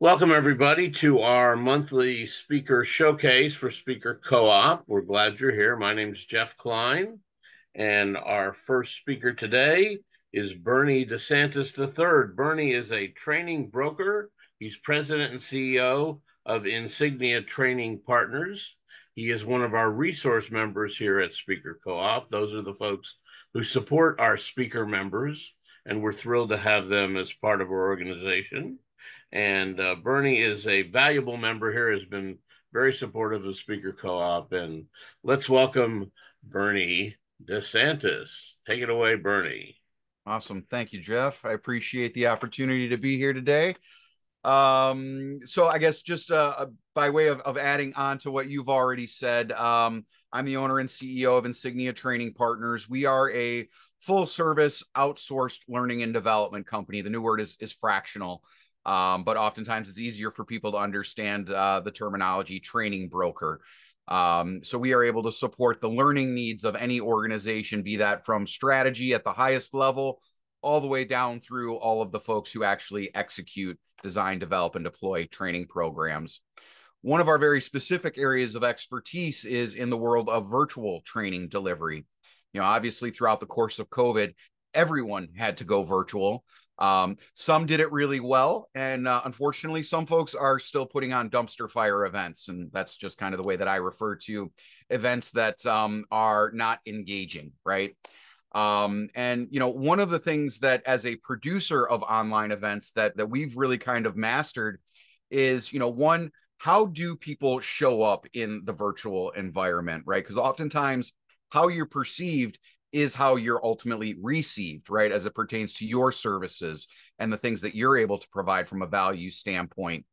Welcome, everybody, to our monthly speaker showcase for Speaker Co-op. We're glad you're here. My name is Jeff Klein, and our first speaker today is Bernie DeSantis III. Bernie is a training broker. He's president and CEO of Insignia Training Partners. He is one of our resource members here at Speaker Co-op. Those are the folks who support our speaker members, and we're thrilled to have them as part of our organization. And Bernie is a valuable member here, has been very supportive of Speaker Co-op. And let's welcome Bernie DeSantis. Take it away, Bernie. Awesome. Thank you, Jeff. I appreciate the opportunity to be here today. So I guess just by way of adding on to what you've already said, I'm the owner and CEO of Insignia Training Partners. We are a full service outsourced learning and development company. The new word is fractional. But oftentimes it's easier for people to understand the terminology training broker. So we are able to support the learning needs of any organization, be that from strategy at the highest level, all the way down through all of the folks who actually execute, design, develop, and deploy training programs. One of our very specific areas of expertise is in the world of virtual training delivery. Obviously throughout the course of COVID, everyone had to go virtual. Some did it really well, and unfortunately, some folks are still putting on dumpster fire events, and that's just kind of the way that I refer to events that are not engaging, right? And one of the things that, as a producer of online events, that we've really kind of mastered is, one, how do people show up in the virtual environment, right? Because oftentimes, how you're perceived is how you're ultimately received, right? As it pertains to your services and the things that you're able to provide from a value standpoint.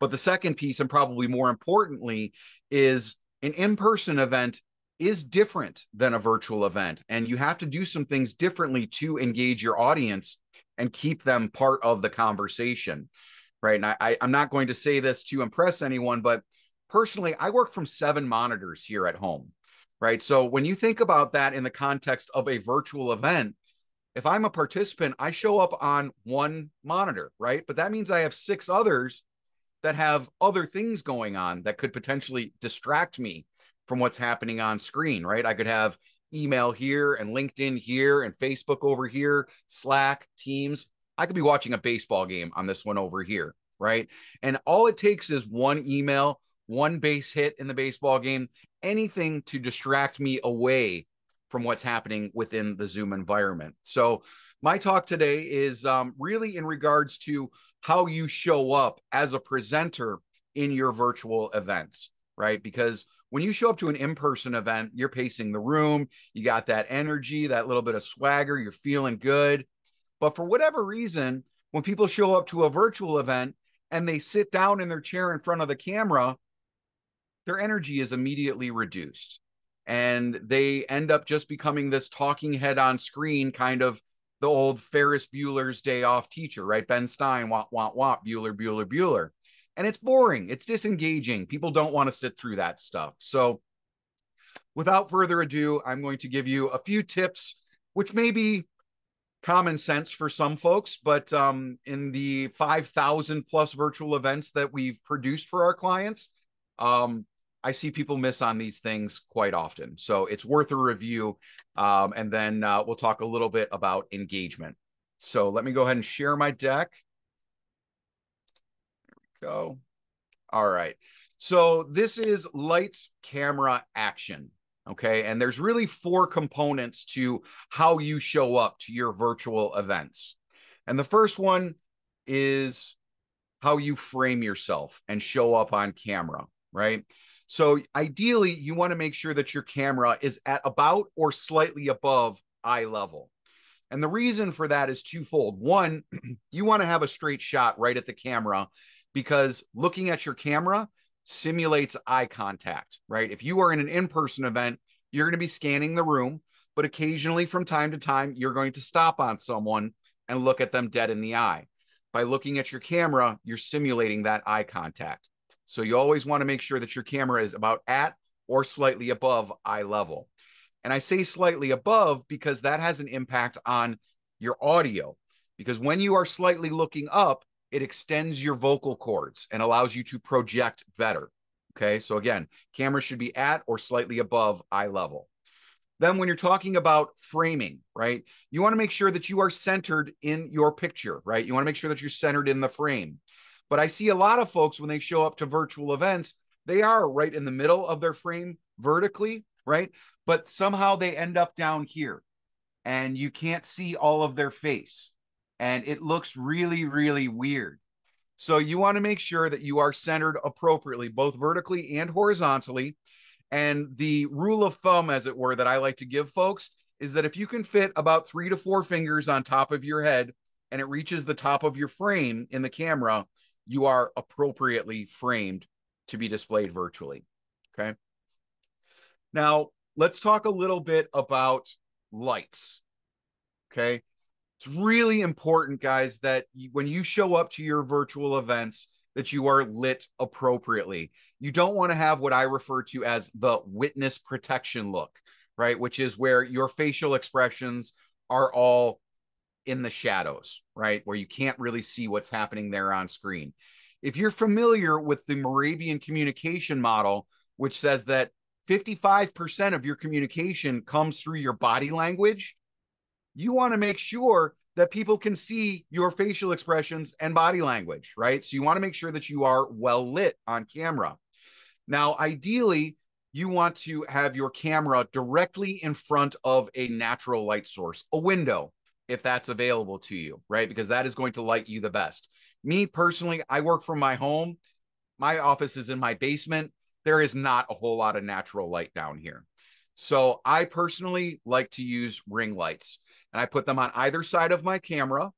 But the second piece, and probably more importantly, is an in-person event is different than a virtual event. And you have to do some things differently to engage your audience and keep them part of the conversation, right? And I'm not going to say this to impress anyone, but personally, I work from 7 monitors here at home. Right. So when you think about that in the context of a virtual event, if I'm a participant, I show up on 1 monitor, right? But that means I have 6 others that have other things going on that could potentially distract me from what's happening on screen, right? I could have email here and LinkedIn here and Facebook over here, Slack, Teams. I could be watching a baseball game on this one over here, right? And all it takes is 1 email, 1 base hit in the baseball game, anything to distract me away from what's happening within the Zoom environment. So my talk today is really in regards to how you show up as a presenter in your virtual events, right? Because when you show up to an in-person event, you're pacing the room, you got that energy, that little bit of swagger, you're feeling good. But for whatever reason, when people show up to a virtual event and they sit down in their chair in front of the camera, their energy is immediately reduced. And they end up just becoming this talking head on screen, kind of the old Ferris Bueller's Day Off teacher, right? Ben Stein, wah, wah, wah, Bueller, Bueller, Bueller. And it's boring. It's disengaging. People don't want to sit through that stuff. So without further ado, I'm going to give you a few tips, which may be common sense for some folks, but in the 5,000 plus virtual events that we've produced for our clients, I see people miss on these things quite often. So it's worth a review. And then we'll talk a little bit about engagement. So let me go ahead and share my deck. There we go. All right. So this is lights, camera, action. Okay. And there's really 4 components to how you show up to your virtual events. And the first one is how you frame yourself and show up on camera, right? So ideally, you want to make sure that your camera is at about or slightly above eye level. And the reason for that is twofold. One, you want to have a straight shot right at the camera because looking at your camera simulates eye contact, right? If you are in an in-person event, you're going to be scanning the room, but occasionally from time to time, you're going to stop on someone and look at them dead in the eye. By looking at your camera, you're simulating that eye contact. So you always want to make sure that your camera is about at or slightly above eye level. And I say slightly above because that has an impact on your audio. Because when you are slightly looking up, it extends your vocal cords and allows you to project better. Okay, so again, camera should be at or slightly above eye level. Then when you're talking about framing, right, you want to make sure that you are centered in your picture, right? You want to make sure that you're centered in the frame. But I see a lot of folks when they show up to virtual events, they are right in the middle of their frame vertically, right? But somehow they end up down here and you can't see all of their face. And it looks really, really weird. So you want to make sure that you are centered appropriately, both vertically and horizontally. And the rule of thumb, as it were, that I like to give folks is that if you can fit about 3 to 4 fingers on top of your head and it reaches the top of your frame in the camera, you are appropriately framed to be displayed virtually. Okay. Now, let's talk a little bit about lights. Okay. It's really important, guys, that when you show up to your virtual events, that you are lit appropriately. You don't want to have what I refer to as the witness protection look, right? Which is where your facial expressions are all in the shadows, right? Where you can't really see what's happening there on screen. If you're familiar with the Moravian communication model, which says that 55% of your communication comes through your body language, you want to make sure that people can see your facial expressions and body language, right? So you want to make sure that you are well lit on camera. Now, ideally, you want to have your camera directly in front of a natural light source, a window, if that's available to you, right? Because that is going to light you the best. Me personally, I work from my home. My office is in my basement. There is not a whole lot of natural light down here. So I personally like to use ring lights, and I put them on either side of my camera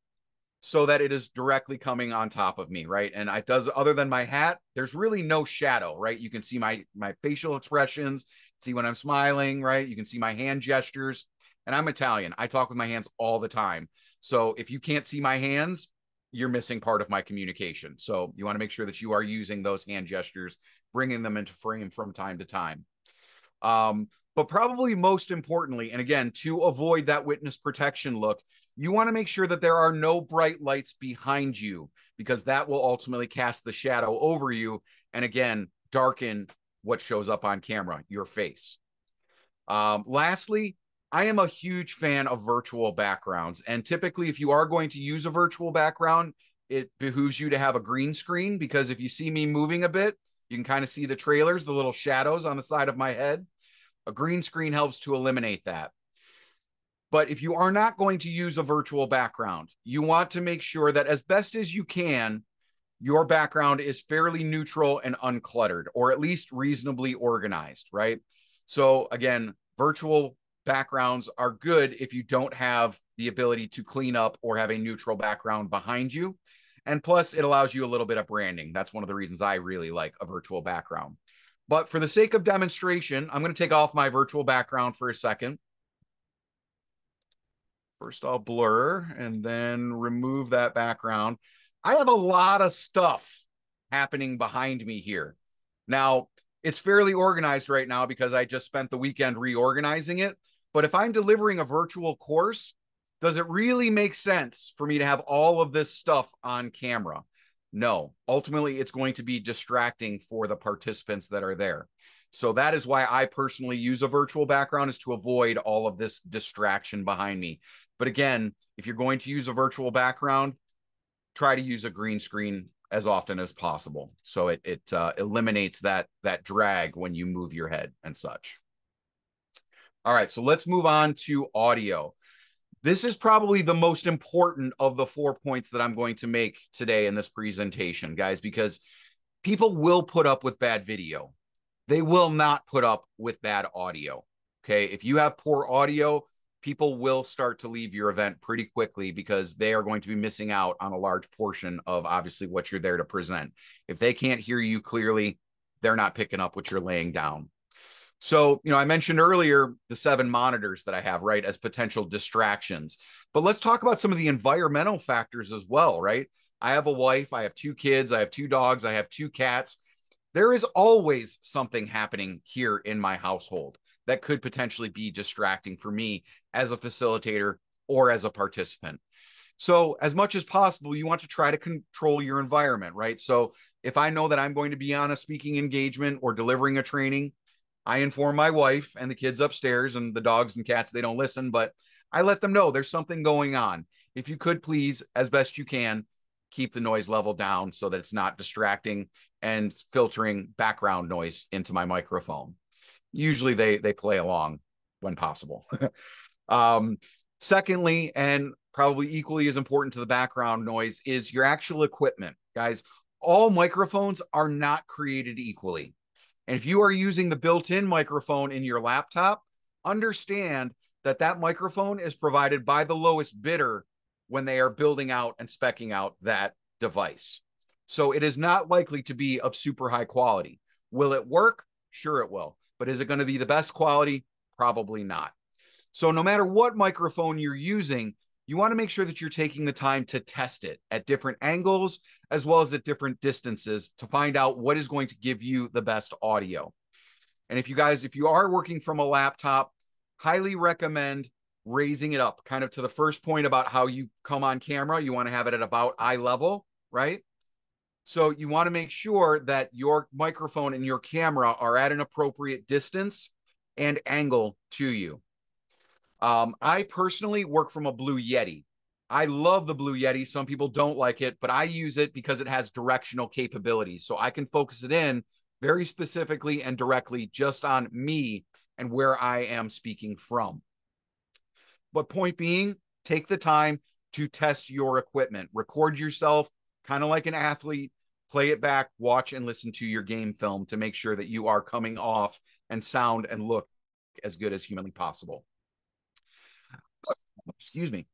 so that it is directly coming on top of me, right? And it does, other than my hat, there's really no shadow, right? You can see my facial expressions, see when I'm smiling, right? You can see my hand gestures. And I'm Italian. I talk with my hands all the time. So if you can't see my hands, you're missing part of my communication. So you want to make sure that you are using those hand gestures, bringing them into frame from time to time. But probably most importantly, and again, to avoid that witness protection look, you want to make sure that there are no bright lights behind you, because that will ultimately cast the shadow over you and again, darken what shows up on camera, your face. Lastly, I am a huge fan of virtual backgrounds. And typically, if you are going to use a virtual background, it behooves you to have a green screen, because if you see me moving a bit, you can kind of see the trailers, the little shadows on the side of my head. A green screen helps to eliminate that. But if you are not going to use a virtual background, you want to make sure that as best as you can, your background is fairly neutral and uncluttered, or at least reasonably organized, right? So again, virtual backgrounds are good if you don't have the ability to clean up or have a neutral background behind you. And plus, it allows you a little bit of branding. That's one of the reasons I really like a virtual background. But for the sake of demonstration, I'm going to take off my virtual background for a second. First, I'll blur and then remove that background. I have a lot of stuff happening behind me here. Now, it's fairly organized right now because I just spent the weekend reorganizing it. But if I'm delivering a virtual course, does it really make sense for me to have all of this stuff on camera? No. Ultimately, it's going to be distracting for the participants that are there. So that is why I personally use a virtual background, is to avoid all of this distraction behind me. But again, if you're going to use a virtual background, try to use a green screen as often as possible, so it eliminates that drag when you move your head and such. All right, so let's move on to audio. This is probably the most important of the 4 points that I'm going to make today in this presentation, guys, because people will put up with bad video. They will not put up with bad audio. Okay, if you have poor audio, people will start to leave your event pretty quickly, because they are going to be missing out on a large portion of obviously what you're there to present. If they can't hear you clearly, they're not picking up what you're laying down. So, I mentioned earlier the 7 monitors that I have, right, as potential distractions. But let's talk about some of the environmental factors as well, right? I have a wife, I have 2 kids, I have 2 dogs, I have 2 cats. There is always something happening here in my household that could potentially be distracting for me as a facilitator or as a participant. So, as much as possible, you want to try to control your environment, right? So, if I know that I'm going to be on a speaking engagement or delivering a training, I inform my wife and the kids upstairs, and the dogs and cats, they don't listen, but I let them know there's something going on. If you could please, as best you can, keep the noise level down so that it's not distracting and filtering background noise into my microphone. Usually they play along when possible. um, Secondly, and probably equally as important to the background noise, is your actual equipment. Guys, all microphones are not created equally. And if you are using the built-in microphone in your laptop, understand that that microphone is provided by the lowest bidder when they are building out and speccing out that device. So it is not likely to be of super high quality. Will it work? Sure, it will. But is it going to be the best quality? Probably not. So no matter what microphone you're using, you want to make sure that you're taking the time to test it at different angles as well as at different distances to find out what is going to give you the best audio. And if you are working from a laptop, highly recommend raising it up kind of to the first point about how you come on camera. You want to have it at about eye level, right? So you want to make sure that your microphone and your camera are at an appropriate distance and angle to you. I personally work from a Blue Yeti. I love the Blue Yeti. Some people don't like it, but I use it because it has directional capabilities. So I can focus it in very specifically and directly just on me and where I am speaking from. But point being, take the time to test your equipment. Record yourself, kind of like an athlete, play it back, watch and listen to your game film to make sure that you are coming off and sound and look as good as humanly possible. Excuse me.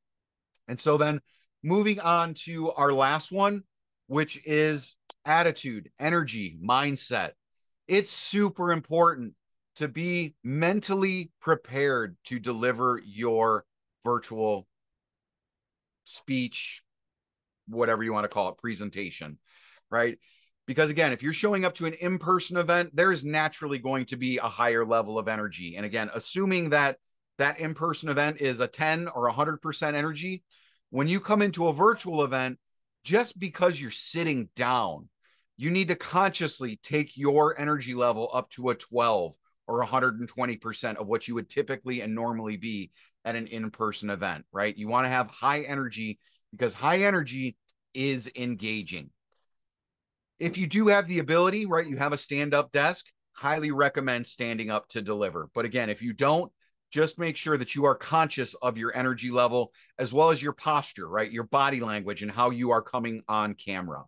And so then moving on to our last one, which is attitude, energy, mindset. It's super important to be mentally prepared to deliver your virtual speech, whatever you want to call it, presentation, right? Because again, if you're showing up to an in-person event, there is naturally going to be a higher level of energy. And again, assuming that that in-person event is a 10 or 100% energy, when you come into a virtual event, just because you're sitting down, you need to consciously take your energy level up to a 12 or 120% of what you would typically and normally be at an in-person event, right? You want to have high energy because high energy is engaging. If you do have the ability, right, you have a stand-up desk, highly recommend standing up to deliver. But again, if you don't, just make sure that you are conscious of your energy level as well as your posture, right? Your body language and how you are coming on camera.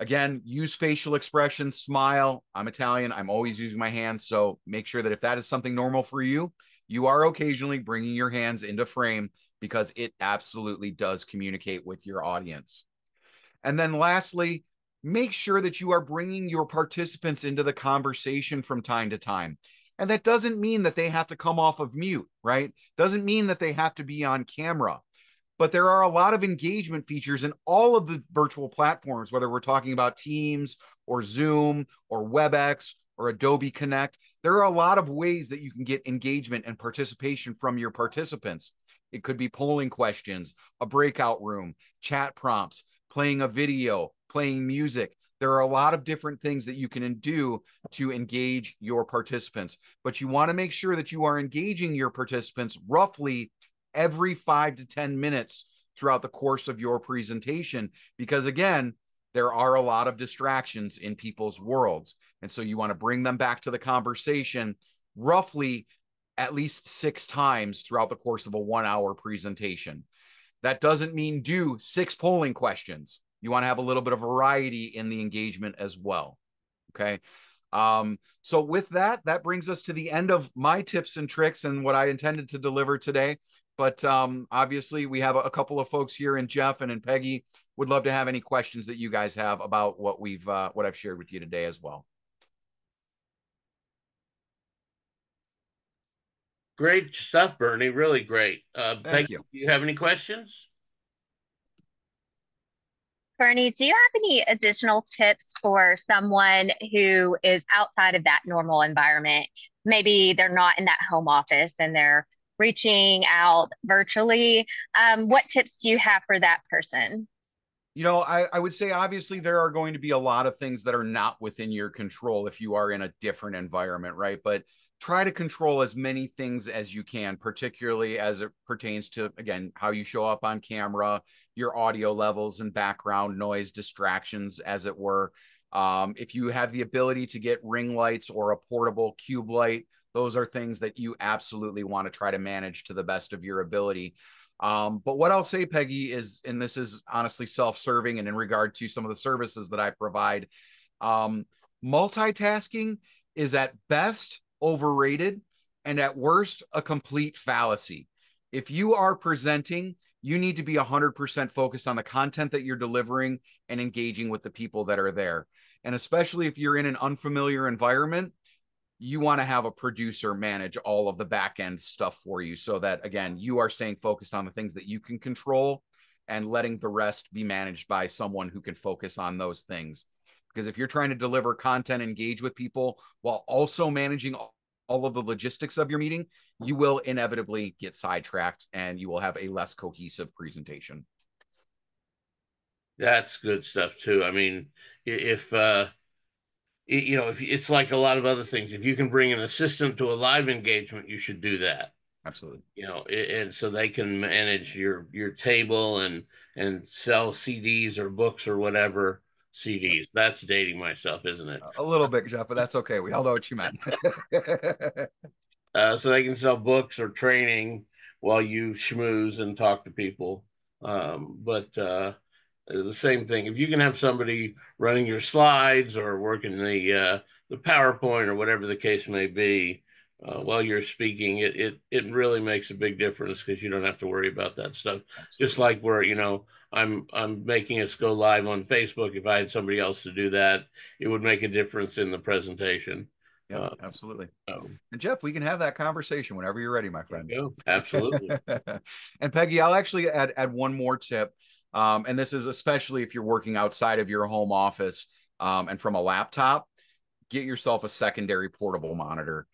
Again, use facial expressions, smile. I'm Italian. I'm always using my hands. So make sure that if that is something normal for you, you are occasionally bringing your hands into frame because it absolutely does communicate with your audience. And then lastly, make sure that you are bringing your participants into the conversation from time to time. And that doesn't mean that they have to come off of mute, right? Doesn't mean that they have to be on camera. But there are a lot of engagement features in all of the virtual platforms, whether we're talking about Teams or Zoom or WebEx or Adobe Connect. There are a lot of ways that you can get engagement and participation from your participants. It could be polling questions, a breakout room, chat prompts, playing a video, playing music. There are a lot of different things that you can do to engage your participants, but you want to make sure that you are engaging your participants roughly every 5 to 10 minutes throughout the course of your presentation, because again, there are a lot of distractions in people's worlds. And so you want to bring them back to the conversation roughly at least 6 times throughout the course of a 1-hour presentation. That doesn't mean do 6 polling questions. You want to have a little bit of variety in the engagement as well. Okay. So with that, that brings us to the end of my tips and tricks and what I intended to deliver today. But obviously, we have a couple of folks here, and Jeff and Peggy would love to have any questions that you guys have about what I've shared with you today as well. Great stuff, Bernie. Really great. Thank Peggy, you. do you have any questions? Bernie, do you have any additional tips for someone who is outside of that normal environment? Maybe they're not in that home office and they're reaching out virtually. What tips do you have for that person? I would say obviously there are going to be a lot of things that are not within your control if you are in a different environment, right? But try to control as many things as you can, particularly as it pertains to, again, how you show up on camera, your audio levels and background noise, distractions, as it were. If you have the ability to get ring lights or a portable cube light, those are things that you absolutely want to try to manage to the best of your ability. But what I'll say, Peggy, is, and this is honestly self-serving and in regard to some of the services that I provide, um, multitasking is at best overrated and at worst a complete fallacy. If you are presenting, you need to be 100% focused on the content that you're delivering and engaging with the people that are there. And especially if you're in an unfamiliar environment, you want to have a producer manage all of the back end stuff for you so that, again, you are staying focused on the things that you can control and letting the rest be managed by someone who can focus on those things. Because if you're trying to deliver content, engage with people while also managing all of the logistics of your meeting, you will inevitably get sidetracked and you will have a less cohesive presentation. That's good stuff too. I mean, if if it's like a lot of other things, if you can bring an assistant to a live engagement, you should do that. Absolutely. And so they can manage your table and sell CDs or books or whatever. CDs. That's dating myself, isn't it? A little bit, Jeff, but that's okay. We all know what you meant. So they can sell books or training while you schmooze and talk to people. But the same thing. If you can have somebody running your slides or working the PowerPoint or whatever the case may be while you're speaking, it really makes a big difference because you don't have to worry about that stuff. Just Absolutely. like where I'm making us go live on Facebook. If I had somebody else to do that, it would make a difference in the presentation. Yep, Uh, absolutely. so And Jeff, we can have that conversation whenever you're ready, my there friend. you go. Absolutely. And Peggy, I'll actually add one more tip. And this is especially if you're working outside of your home office and from a laptop, get yourself a secondary portable monitor.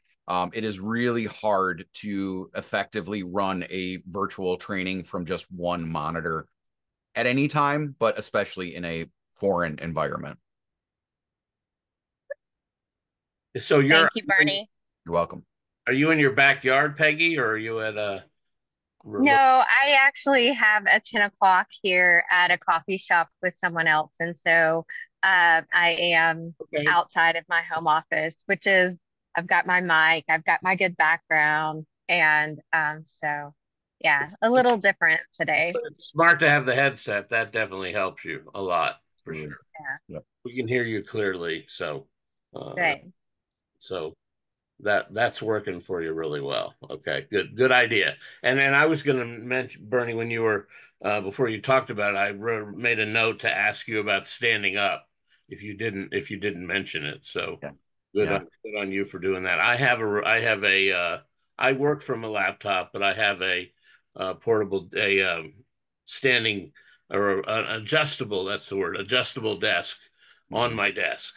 It is really hard to effectively run a virtual training from just one monitor at any time, but especially in a foreign environment. So Thank you, Bernie. You're welcome. are you in your backyard, Peggy, or are you at a No, remote? I actually have a 10 o'clock here at a coffee shop with someone else. And so I am Okay. outside of my home office, which is I've got my mic, I've got my good background. And so, yeah, a little different today. But it's smart to have the headset. That definitely helps you a lot for Absolutely. sure. Yeah, Yep. We can hear you clearly, so uh, great. so that's working for you really well. Okay, good idea. And then I was going to mention, Bernie, when you were before you talked about it, made a note to ask you about standing up if you didn't mention it. So Yeah. good Yeah. on good on you for doing that. I work from a laptop, but I have a portable standing or an adjustable, that's the word, adjustable desk on Mm-hmm. my desk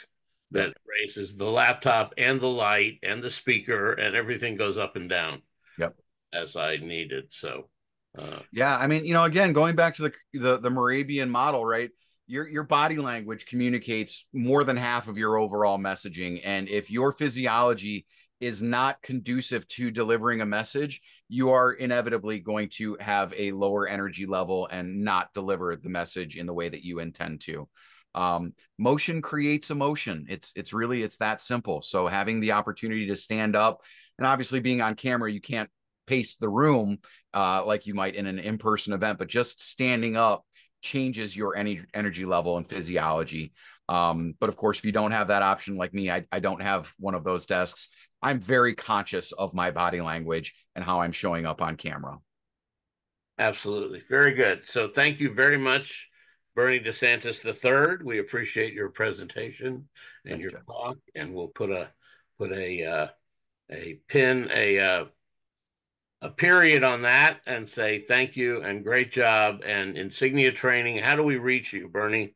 Yep. that raises the laptop and the light and the speaker and everything goes up and down Yep. as I needed. So, uh, Yeah, I mean, again, going back to the Moravian model, right? Your body language communicates more than half of your overall messaging, and if your physiology is not conducive to delivering a message, you are inevitably going to have a lower energy level and not deliver the message in the way that you intend to. Motion creates emotion. It's that simple. So having the opportunity to stand up, and obviously being on camera, you can't pace the room like you might in an in-person event, but just standing up changes your energy level and physiology. But of course, if you don't have that option like me, I don't have one of those desks. I'm very conscious of my body language and how I'm showing up on camera. absolutely. Very good. So, thank you very much, Bernie DeSantis III. We appreciate your presentation and Thanks, your Jeff. talk, and we'll put a pin a period on that and say thank you and great job and insignia training. How do we reach you, Bernie?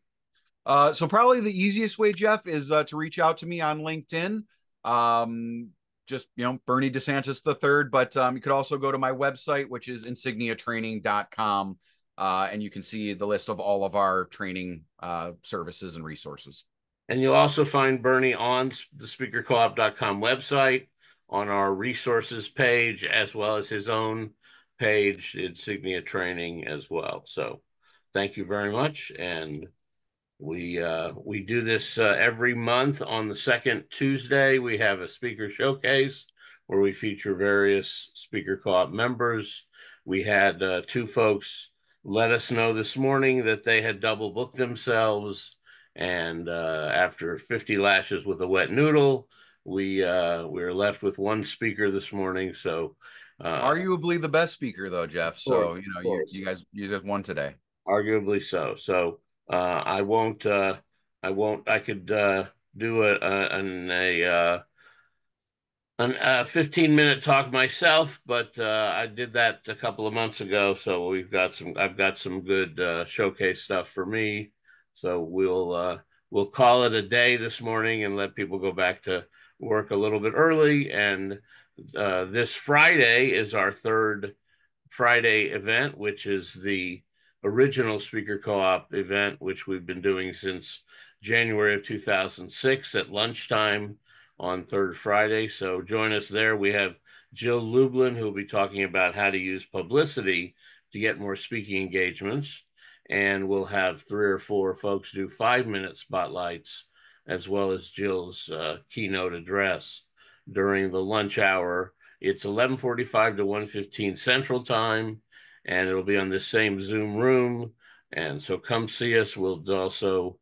So probably the easiest way, Jeff, is to reach out to me on LinkedIn. Um, just, Bernie DeSantis the third. But you could also go to my website, which is insigniatraining.com, and you can see the list of all of our training services and resources. And you'll also find Bernie on the speakercoop.com website, on our resources page, as well as his own page, Insignia Training, as well. So thank you very much. And we do this every month on the second Tuesday. We have a speaker showcase where we feature various Speaker Co-op members. We had two folks let us know this morning that they had double booked themselves, and after 50 lashes with a wet noodle, we were left with one speaker this morning. So, Arguably the best speaker, though, Jeff. course, So of you course, you guys won today. arguably so. So I won't. I won't. I could do a 15-minute talk myself, but I did that a couple of months ago. So I've got some good showcase stuff for me. So we'll call it a day this morning and let people go back to work a little bit early. And this Friday is our third Friday event, which is the original Speaker Co-op event, which we've been doing since January of 2006 at lunchtime on third Friday. So join us there. We have Jill Lublin, who will be talking about how to use publicity to get more speaking engagements. And we'll have 3 or 4 folks do 5-minute spotlights, as well as Jill's keynote address during the lunch hour. It's 11:45 to 1:15 Central Time, and it'll be on the same Zoom room. And so come see us. We'll also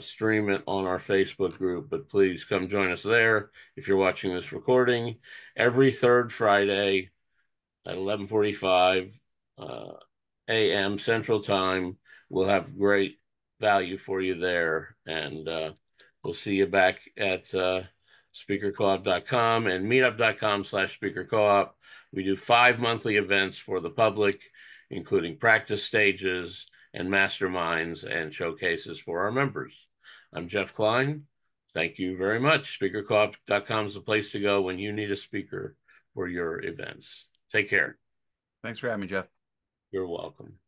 stream it on our Facebook group, but please come join us there if you're watching this recording. Every third Friday at 11:45 a.m. Central Time, we'll have great value for you there. And we'll see you back at speakercoop.com and meetup.com/speakercoop. We do 5 monthly events for the public, including practice stages and masterminds and showcases for our members. I'm Jeff Klein. Thank you very much. Speakercoop.com is the place to go when you need a speaker for your events. Take care. Thanks for having me, Jeff. You're welcome.